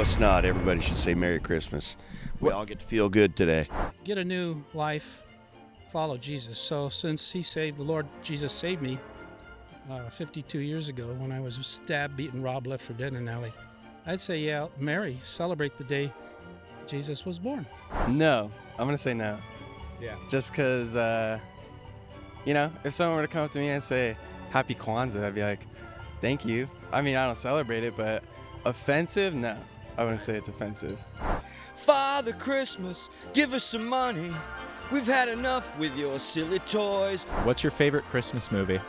No, it's not. Everybody should say Merry Christmas. We all get to feel good today. Get a new life, follow Jesus. So since the Lord Jesus saved me 52 years ago when I was stabbed, beaten, robbed, left for dead in an alley, I'd say, yeah, Mary, celebrate the day Jesus was born. No, I'm going to say no. Yeah. Just because, if someone were to come up to me and say, Happy Kwanzaa, I'd be like, thank you. I mean, I don't celebrate it, but offensive? No. I wouldn't say it's offensive. Father Christmas, give us some money. We've had enough with your silly toys. What's your favorite Christmas movie?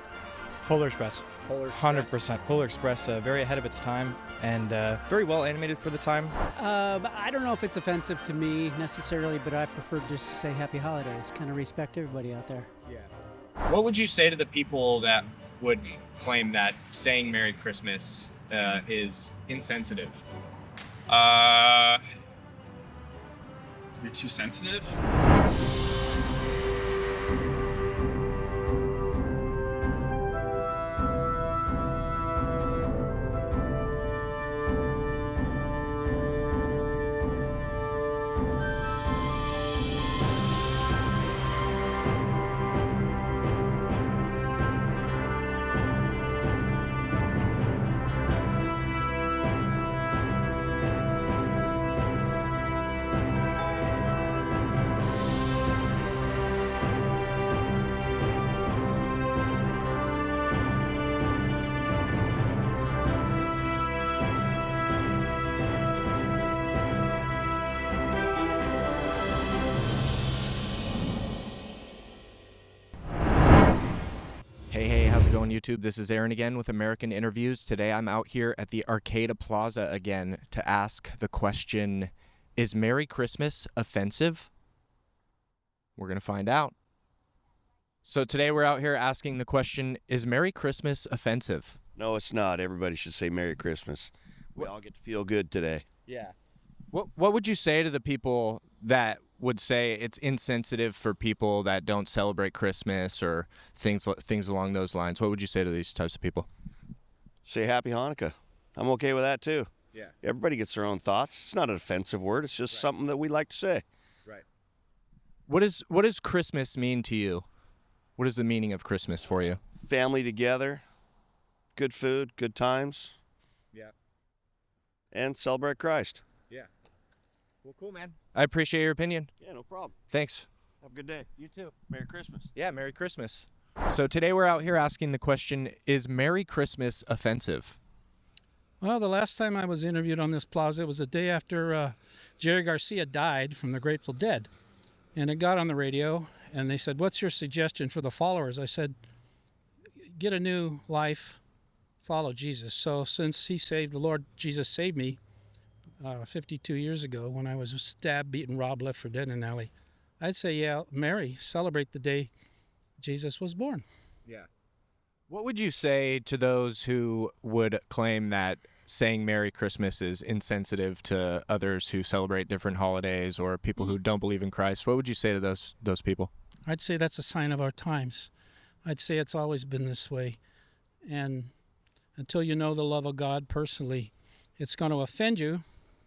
Polar Express. 100%. Polar Express, very ahead of its time and very well animated for the time. I don't know if it's offensive to me necessarily, but I prefer just to say Happy Holidays. Kind of respect everybody out there. Yeah. What would you say to the people that would claim that saying Merry Christmas is insensitive? You're too sensitive? Hey, how's it going, YouTube? This is Aaron again with American Interviews. Today I'm out here at the Arcata Plaza again to ask the question, is Merry Christmas offensive? We're going to find out. So today we're out here asking the question, is Merry Christmas offensive? No, it's not. Everybody should say Merry Christmas. We all get to feel good today. Yeah. What would you say to the people that would say it's insensitive for people that don't celebrate Christmas or things along those lines? What would you say to these types of people? Say Happy Hanukkah. I'm okay with that too. Yeah. Everybody gets their own thoughts. It's not an offensive word. It's just something that we like to say. Right. What does Christmas mean to you? What is the meaning of Christmas for you? Family together, good food, good times. Yeah. And celebrate Christ. Yeah. Well, cool, man. I appreciate your opinion. Yeah, no problem. Thanks. Have a good day. You too. Merry Christmas. Yeah, Merry Christmas. So today we're out here asking the question, is Merry Christmas offensive? Well, the last time I was interviewed on this plaza, it was the day after Jerry Garcia died from the Grateful Dead. And it got on the radio, and they said, what's your suggestion for the followers? I said, get a new life, follow Jesus. So since the Lord Jesus saved me 52 years ago when I was stabbed, beaten, robbed, left for dead in an alley, I'd say, yeah, Mary, celebrate the day Jesus was born. Yeah. What would you say to those who would claim that saying Merry Christmas is insensitive to others who celebrate different holidays or people who don't believe in Christ? What would you say to those people? I'd say that's a sign of our times. I'd say it's always been this way. And until you know the love of God personally, it's going to offend you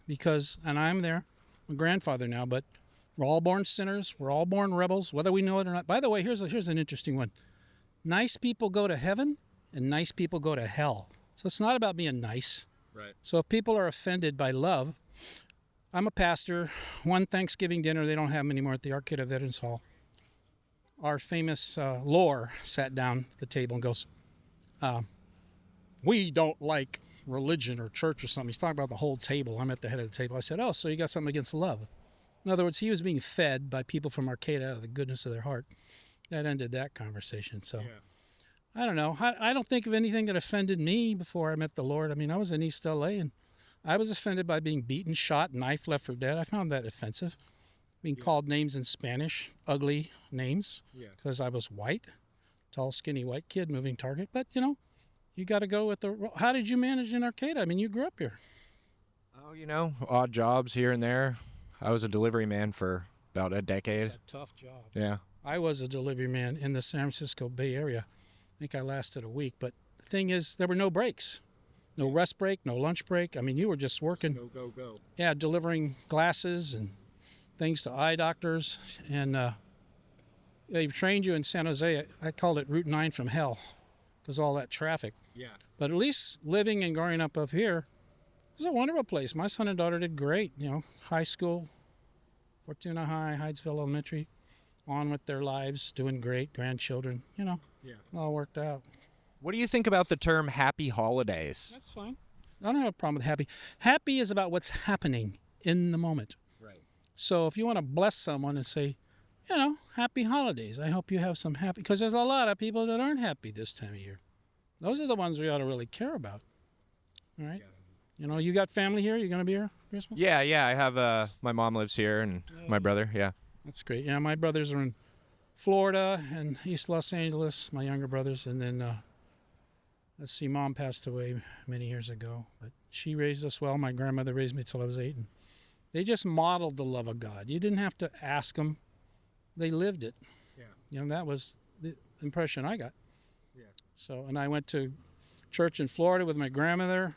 because, and I'm there, I'm a grandfather now, but we're all born sinners. We're all born rebels, whether we know it or not. By the way, here's an interesting one. Nice people go to heaven and nice people go to hell. So it's not about being nice. Right. So if people are offended by love, I'm a pastor. One Thanksgiving dinner, they don't have them anymore at the Arcata Veterans Hall. Our famous Lore sat down at the table and goes, we don't like religion or church or something. He's talking about the whole table. I'm at the head of the table. I said, oh, so you got something against love. In other words, he was being fed by people from Arcata out of the goodness of their heart. That ended that conversation. So yeah. I don't know. I don't think of anything that offended me before I met the Lord. I mean, I was in East LA and I was offended by being beaten, shot, knifed, left for dead. I found that offensive. Being called names in Spanish, ugly names, because I was white, tall, skinny white kid, moving target. But, you got to go with how did you manage in Arcata? I mean, you grew up here. Oh, odd jobs here and there. I was a delivery man for about a decade. It's a tough job. Yeah. I was a delivery man in the San Francisco Bay Area. I think I lasted a week. But the thing is, there were no breaks. No rest break, no lunch break. I mean, you were just working. Go. Yeah, delivering glasses and things to eye doctors. And they've trained you in San Jose. I called it Route 9 from hell because all that traffic. Yeah. But at least living and growing up here, it's a wonderful place. My son and daughter did great. High school, Fortuna High, Hydesville Elementary, on with their lives, doing great. Grandchildren, Yeah. all worked out. What do you think about the term happy holidays? That's fine. I don't have a problem with happy. Happy is about what's happening in the moment. Right. So if you want to bless someone and say, happy holidays. I hope you have some happy, because there's a lot of people that aren't happy this time of year. Those are the ones we ought to really care about. All right. Yeah. You got family here? You going to be here Christmas? Yeah, I have my mom lives here and my brother, yeah. That's great. Yeah, my brothers are in Florida and East Los Angeles, my younger brothers. And then, let's see, Mom passed away many years ago. But she raised us well. My grandmother raised me till I was 8. And they just modeled the love of God. You didn't have to ask them. They lived it. Yeah. That was the impression I got. Yeah. So, and I went to church in Florida with my grandmother.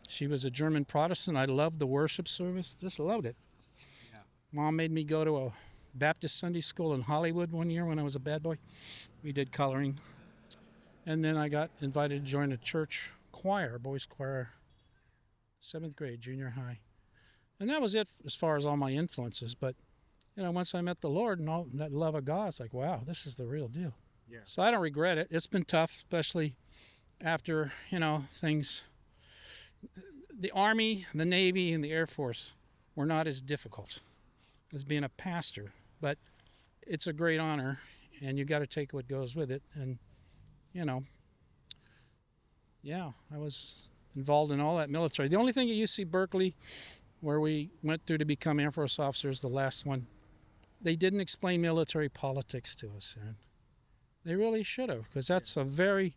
She was a German Protestant. I loved the worship service. Just loved it. Yeah. Mom made me go to a Baptist Sunday school in Hollywood one year when I was a bad boy. We did coloring. And then I got invited to join a church choir, boys choir, 7th grade, junior high. And that was it as far as all my influences. But, once I met the Lord and all that love of God, it's like, wow, this is the real deal. Yeah. So I don't regret it. It's been tough, especially after, things. The Army, the Navy, and the Air Force were not as difficult as being a pastor. But it's a great honor, and you got to take what goes with it. And, I was involved in all that military. The only thing at UC Berkeley, where we went through to become Air Force officers, the last one, they didn't explain military politics to us, Aaron. They really should have, because that's a very,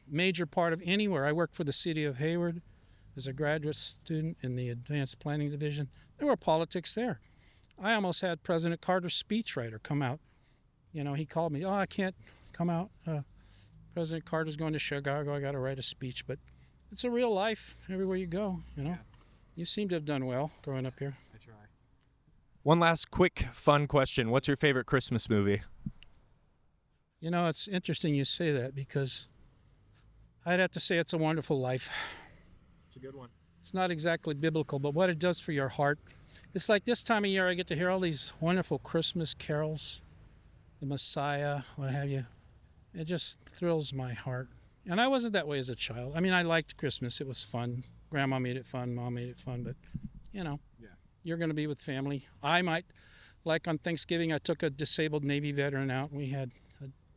major part of anywhere. I worked for the city of Hayward as a graduate student in the advanced planning division. There were politics there. I almost had President Carter's speechwriter come out. He called me, I can't come out. President Carter's going to Chicago. I got to write a speech. But it's a real life everywhere you go, Yeah. You seem to have done well growing up here. I try. One last quick fun question. What's your favorite Christmas movie? It's interesting you say that, because I'd have to say It's a Wonderful Life. It's a good one. It's not exactly biblical, but what it does for your heart. It's like this time of year I get to hear all these wonderful Christmas carols, the Messiah, what have you. It just thrills my heart. And I wasn't that way as a child. I mean, I liked Christmas. It was fun. Grandma made it fun. Mom made it fun. But, you're going to be with family. I might, like on Thanksgiving, I took a disabled Navy veteran out and we had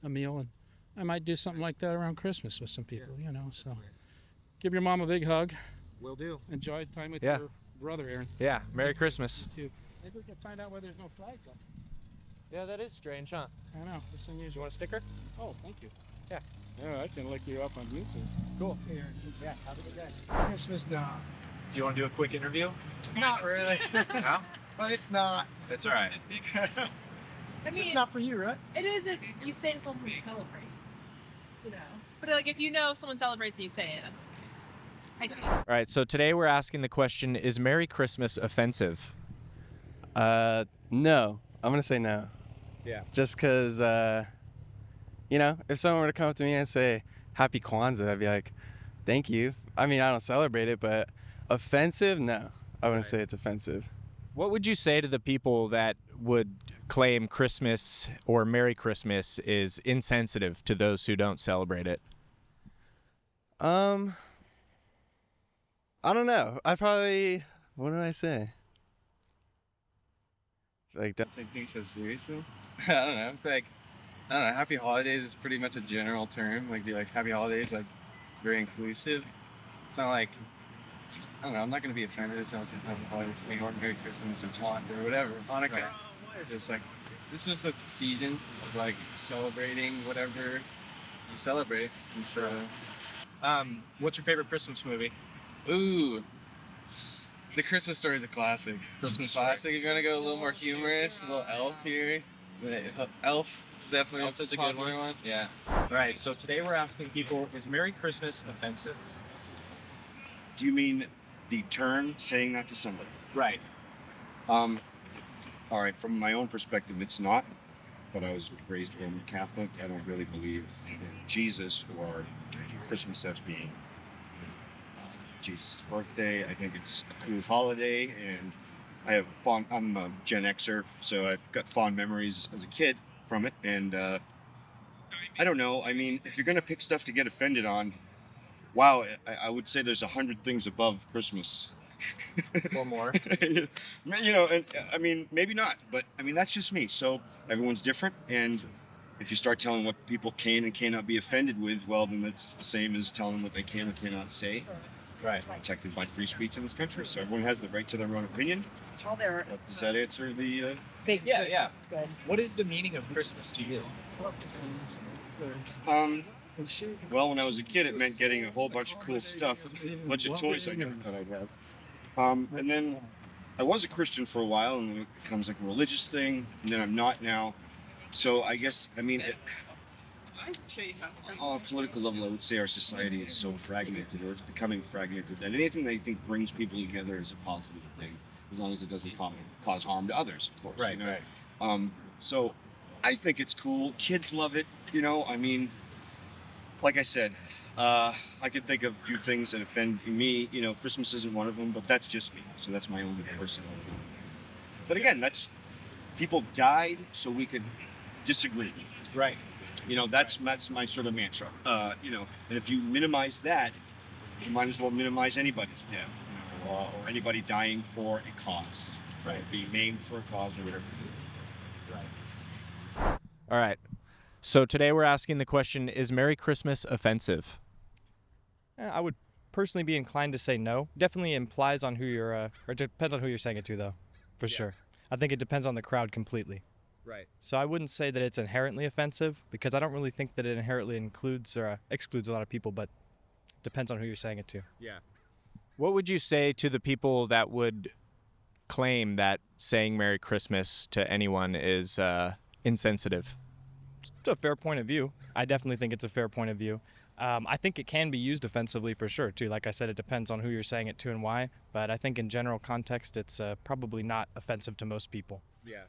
a meal. And I might do something like that around Christmas with some people, So give your mom a big hug. Will do. Enjoy time with Yeah. your brother, Aaron. Yeah, Merry Christmas. You too. Maybe we can find out why there's no flags up. Yeah, that is strange, huh? I know. It's unusual. You want a sticker? Oh, thank you. Yeah. Yeah, I can look you up on YouTube. Cool. Yeah, have a good day. Christmas, no. Do you want to do a quick interview? Not really. No? But it's not. That's all right. I mean, It's not for you, right? it is if you say to someone to celebrate, But like, if someone celebrates and you say it, I think. All right, so today we're asking the question, is Merry Christmas offensive? No. I'm going to say no. Yeah. Just because, if someone were to come up to me and say, Happy Kwanzaa, I'd be like, thank you. I mean, I don't celebrate it, but offensive? No. I wouldn't say it's offensive. What would you say to the people that would claim Christmas or Merry Christmas is insensitive to those who don't celebrate it? I don't know. I'd probably, what do I say? Like, don't take things so seriously. I don't know. It's like, I don't know. Happy Holidays is pretty much a general term. Like, be like Happy Holidays, like it's very inclusive. It's not like, I don't know. I'm not gonna be offended if someone says Happy Holidays to me or Merry Christmas or Kwanzaa or whatever. Hanukkah. It's just like, this is a season of like celebrating whatever you celebrate. And so, What's your favorite Christmas movie? ooh. The Christmas Story is a classic. Christmas Story. Classic. You're gonna go a little more humorous, a little Elf here. The Elf is definitely Elf is a good popular one. Yeah. All right. So today we're asking people: is Merry Christmas offensive? Do you mean the term saying that to somebody? Right. All right. From my own perspective, it's not. But I was raised Roman Catholic. I don't really believe in Jesus or Christmas as being Jesus' birthday. I think it's a cool holiday, and I'm a Gen Xer, so I've got fond memories as a kid from it. And I don't know. I mean, if you're gonna pick stuff to get offended on, wow, I would say there's 100 things above Christmas. Or more. And I mean, maybe not, but I mean, that's just me. So everyone's different, and if you start telling what people can and cannot be offended with, well, then that's the same as telling them what they can or cannot say. Right. Protected by free speech in this country, so everyone has the right to their own opinion. Does that answer the? Yeah. Good. What is the meaning of Christmas to you? Well, when I was a kid, it meant getting a whole bunch of cool stuff, a bunch of toys I never thought I'd have. And then I was a Christian for a while, and then it becomes like a religious thing, and then I'm not now. So I guess, I mean, on a political level, I would say our society is so fragmented, or it's becoming fragmented, that anything that I think brings people together is a positive thing, as long as it doesn't cause harm to others, of course. Right. So I think it's cool. Kids love it, I mean, like I said, I can think of a few things that offend me. Christmas isn't one of them, but that's just me. So that's my own personal thing. But again, people died so we could disagree. Right. That's my sort of mantra. And if you minimize that, you might as well minimize anybody's death, or anybody dying for a cause, right? Being named for a cause or whatever. Right. All right. So today we're asking the question, is Merry Christmas offensive? I would personally be inclined to say no. Definitely implies on who you're, or depends on who you're saying it to, though, for sure. I think it depends on the crowd completely. Right. So I wouldn't say that it's inherently offensive, because I don't really think that it inherently includes or excludes a lot of people, but depends on who you're saying it to. Yeah. What would you say to the people that would claim that saying Merry Christmas to anyone is insensitive? It's a fair point of view. I definitely think it's a fair point of view. I think it can be used offensively for sure, too. Like I said, it depends on who you're saying it to and why. But I think in general context, it's probably not offensive to most people. Yeah.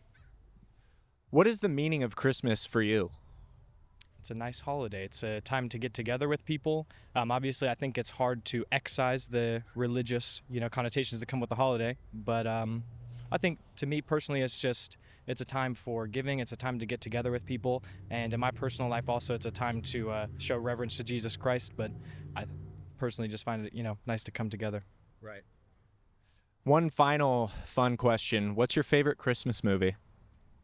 What is the meaning of Christmas for you? It's a nice holiday. It's a time to get together with people. Obviously, I think it's hard to excise the religious, connotations that come with the holiday. But I think, to me personally, it's a time for giving. It's a time to get together with people. And in my personal life also, it's a time to show reverence to Jesus Christ. But I personally just find it, nice to come together. Right. One final fun question. What's your favorite Christmas movie?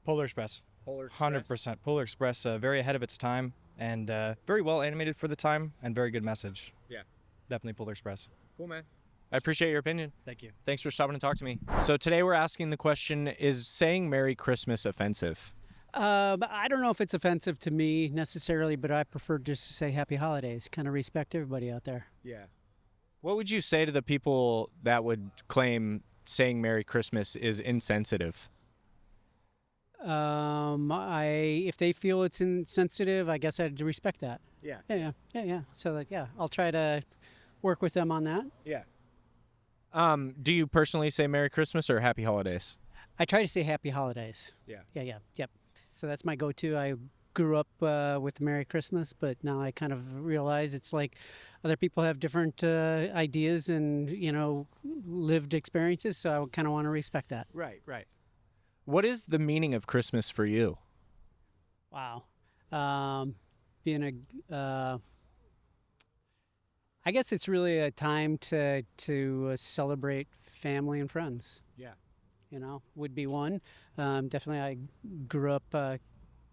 Polar Express. 100%. Polar Express, very ahead of its time, and very well animated for the time, and very good message. Yeah. Definitely Polar Express. Cool, man. I appreciate your opinion. Thank you. Thanks for stopping to talk to me. So today we're asking the question, is saying Merry Christmas offensive? I don't know if it's offensive to me necessarily, but I prefer just to say Happy Holidays. Kind of respect everybody out there. Yeah. What would you say to the people that would claim saying Merry Christmas is insensitive? If they feel it's insensitive, I guess I'd respect that. Yeah. Yeah. So I'll try to work with them on that. Yeah. Do you personally say Merry Christmas or Happy Holidays? I try to say Happy Holidays. Yeah. Yep. So that's my go-to. I grew up with Merry Christmas, but now I kind of realize it's like other people have different ideas and, lived experiences, so I kind of want to respect that. Right. What is the meaning of Christmas for you? Wow. I guess it's really a time to celebrate family and friends. Yeah. Would be one. Definitely, I grew up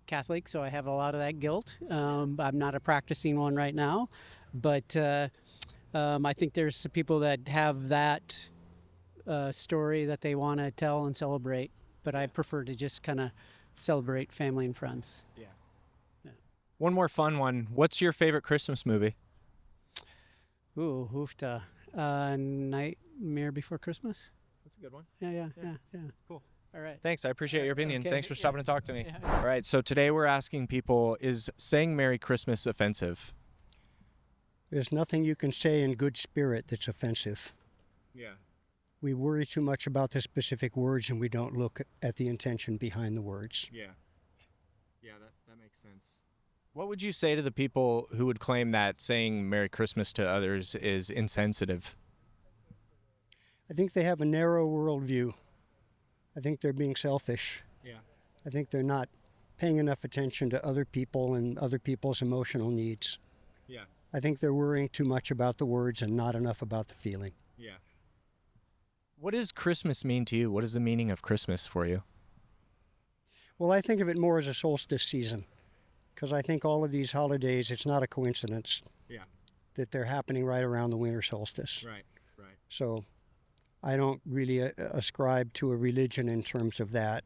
Catholic, so I have a lot of that guilt. I'm not a practicing one right now, but I think there's some people that have that story that they want to tell and celebrate, but I prefer to just kind of celebrate family and friends. Yeah. One more fun one. What's your favorite Christmas movie? Ooh, hoofta. Nightmare Before Christmas? That's a good one. Yeah. Cool. All right. Thanks. I appreciate your opinion. Okay. Thanks for stopping to talk to me. Yeah. All right. So today we're asking people, is saying Merry Christmas offensive? There's nothing you can say in good spirit that's offensive. Yeah. We worry too much about the specific words and we don't look at the intention behind the words. Yeah. Yeah, that makes sense. What would you say to the people who would claim that saying Merry Christmas to others is insensitive? I think they have a narrow worldview. I think they're being selfish. Yeah. I think they're not paying enough attention to other people and other people's emotional needs. Yeah. I think they're worrying too much about the words and not enough about the feeling. Yeah. What does Christmas mean to you? What is the meaning of Christmas for you? Well, I think of it more as a solstice season, because I think all of these holidays, it's not a coincidence Yeah. that they're happening right around the winter solstice. Right. Right. So I don't really ascribe to a religion in terms of that.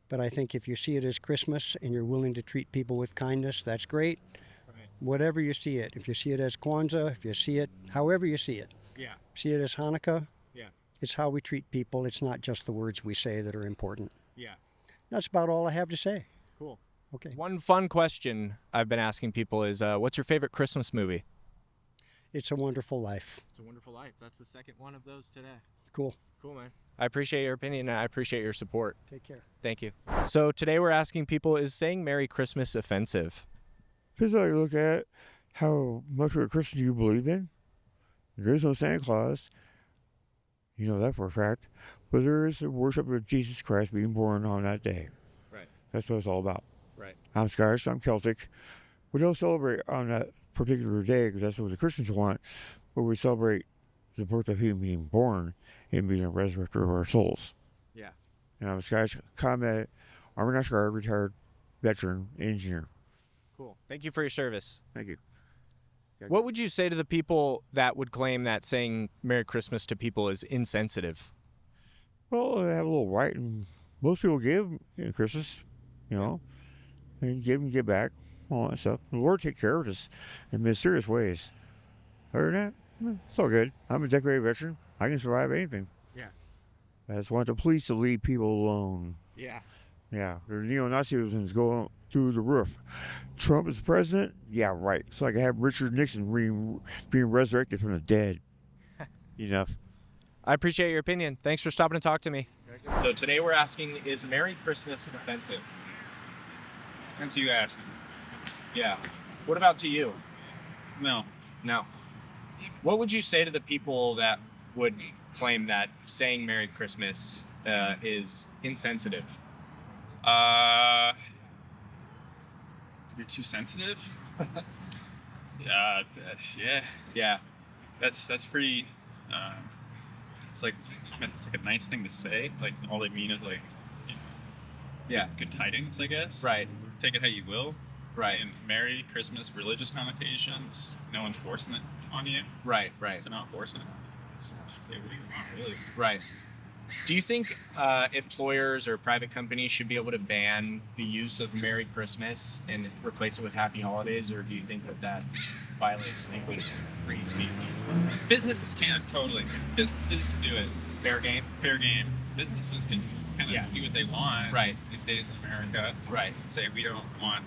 But I think if you see it as Christmas and you're willing to treat people with kindness, that's great. Right. Whatever you see it. If you see it as Kwanzaa, if you see it, however you see it. Yeah. See it as Hanukkah. Yeah. It's how we treat people. It's not just the words we say that are important. Yeah. That's about all I have to say. Cool. Okay. One fun question I've been asking people is, what's your favorite Christmas movie? It's a Wonderful Life. It's a Wonderful Life. That's the second one of those today. Cool. Cool, man. I appreciate your opinion and I appreciate your support. Take care. Thank you. So today we're asking people, is saying Merry Christmas offensive? Depends how you look at it. How much of a Christian do you believe in? There is no Santa Claus. You know that for a fact. But there is the worship of Jesus Christ being born on that day. Right. That's what it's all about. Right. I'm Scottish, I'm Celtic. We don't celebrate on that particular day because that's what the Christians want, but we celebrate the birth of Him being born and being a resurrector of our souls. Yeah. And I'm a Scottish combat Army National Guard retired veteran engineer. Cool. Thank you for your service. Thank you. What would you say to the people that would claim that saying Merry Christmas to people is insensitive? Well, they have a little right, and most people give in Christmas, you know, and give and give back, all that stuff. The Lord take care of us in mysterious ways. Other than that, it's all good. I'm a decorated veteran. I can survive anything. Yeah. I just want the police to leave people alone. Yeah. Yeah, the neo-Nazism's going through the roof. Trump is president? Yeah, right. It's like I have Richard Nixon being resurrected from the dead. Enough. I appreciate your opinion. Thanks for stopping to talk to me. So today we're asking, is Merry Christmas offensive? That's you asking. Yeah. What about to you? No. No. What would you say to the people that would claim that saying Merry Christmas is insensitive? You're too sensitive. Yeah. Yeah. That's pretty. It's like a nice thing to say. Like all they mean is like, you know, Yeah. good tidings, I guess. Right. Take it how you will. Right. And Merry Christmas, religious connotations. No one's forcing it on you. Right. Right. So not forcing it. So say what you want, really. Right. Do you think employers or private companies should be able to ban the use of Merry Christmas and replace it with Happy Holidays, or do you think that violates people's free speech? Businesses can, totally. Businesses do it. Fair game? Fair game. Businesses can kind of do what they want Right. these days in America. Right. Say we don't want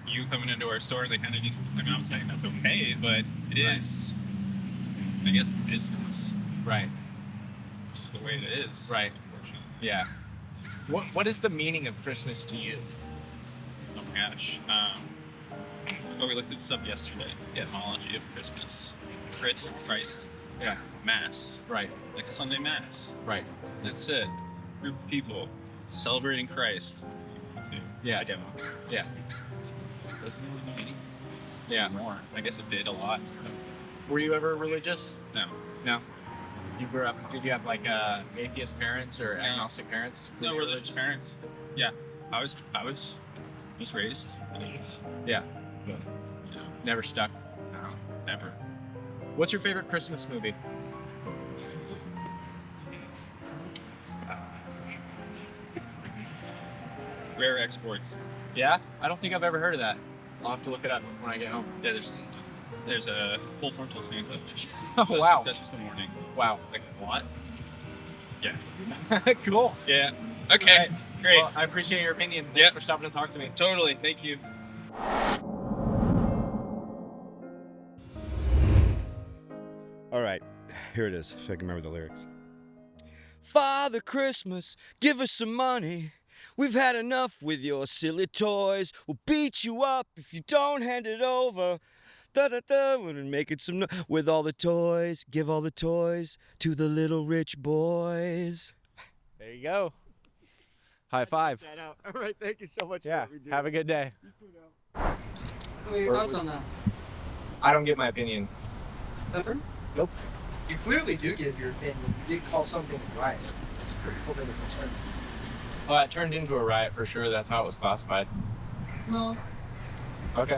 you coming into our store. They kind of just, I mean, I'm not saying that's okay, but it is, I guess, business. Right. Just the way it is. Right. Unfortunately. Yeah. What is the meaning of Christmas to you? Oh my gosh. Well, we looked this up yesterday. Etymology of Christmas. Christ. Yeah. Mass. Right. Like a Sunday Mass. Right. That's it. Group of people celebrating Christ. Yeah. I don't. Yeah. Doesn't really know any Yeah. more. I guess it did a lot. Were you ever religious? No. No. You grew up. Did you have like atheist parents or agnostic parents? Were No you religious parents. Yeah. I was raised religious. Yeah. But you know, Never stuck. no, never. What's your favorite Christmas movie? Rare exports. Yeah? I don't think I've ever heard of that. I'll have to look it up when I get home. Yeah, there's a full frontal Santa. Oh, So wow. That's just a warning. Wow. Like what? Yeah. Cool. Yeah. Okay. Great. Well, I appreciate your opinion. Thanks Yep. for stopping to talk to me. Totally. Thank you. All right, here it is, so I can remember the lyrics. Father Christmas, give us some money. We've had enough with your silly toys. We'll beat you up if you don't hand it over. Da-da-da, we're making some with all the toys. Give all the toys to the little rich boys. There you go. High five. All right, thank you so much. Yeah, have a good day. What are your thoughts on that? I don't get my opinion. Never? Nope. You clearly do give your opinion. You did call something a riot. It's pretty political term. Well, it turned into a riot for sure. That's how it was classified. No. Okay.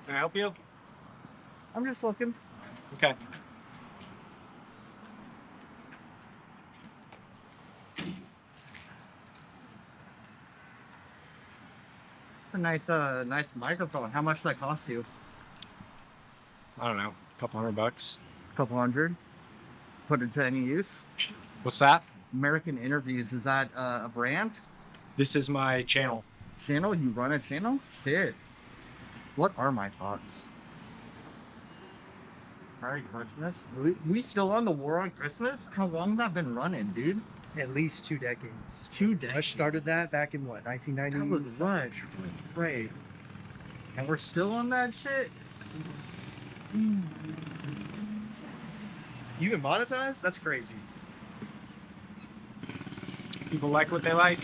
Can I help you? I'm just looking. Okay. A nice microphone. How much did that cost you? I don't know, a couple $100. A couple hundred. Put it to any use. What's that? American Interviews. Is that a brand? This is my channel. Channel? You run a channel? Shit. What are my thoughts? Merry Christmas. We still on the war on Christmas? How long has that been running, dude? At least 2 decades. 2 decades. Rush started that back in what, 1990? That was Rush. Right. And we're still on that shit? You can monetize? That's crazy. People like what they like.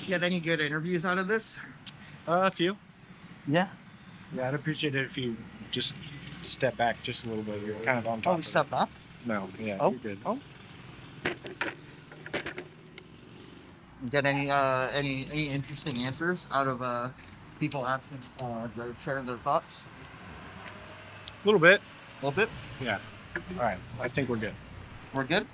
You had any good interviews out of this? A few. Yeah. Yeah, I'd appreciate it if you just step back just a little bit. You're kind of on top. Oh, step up? No, yeah, Oh, you're good. oh. Get any interesting answers out of people asking, sharing their thoughts? A little bit. A little bit? Yeah. All right. I think we're good. We're good?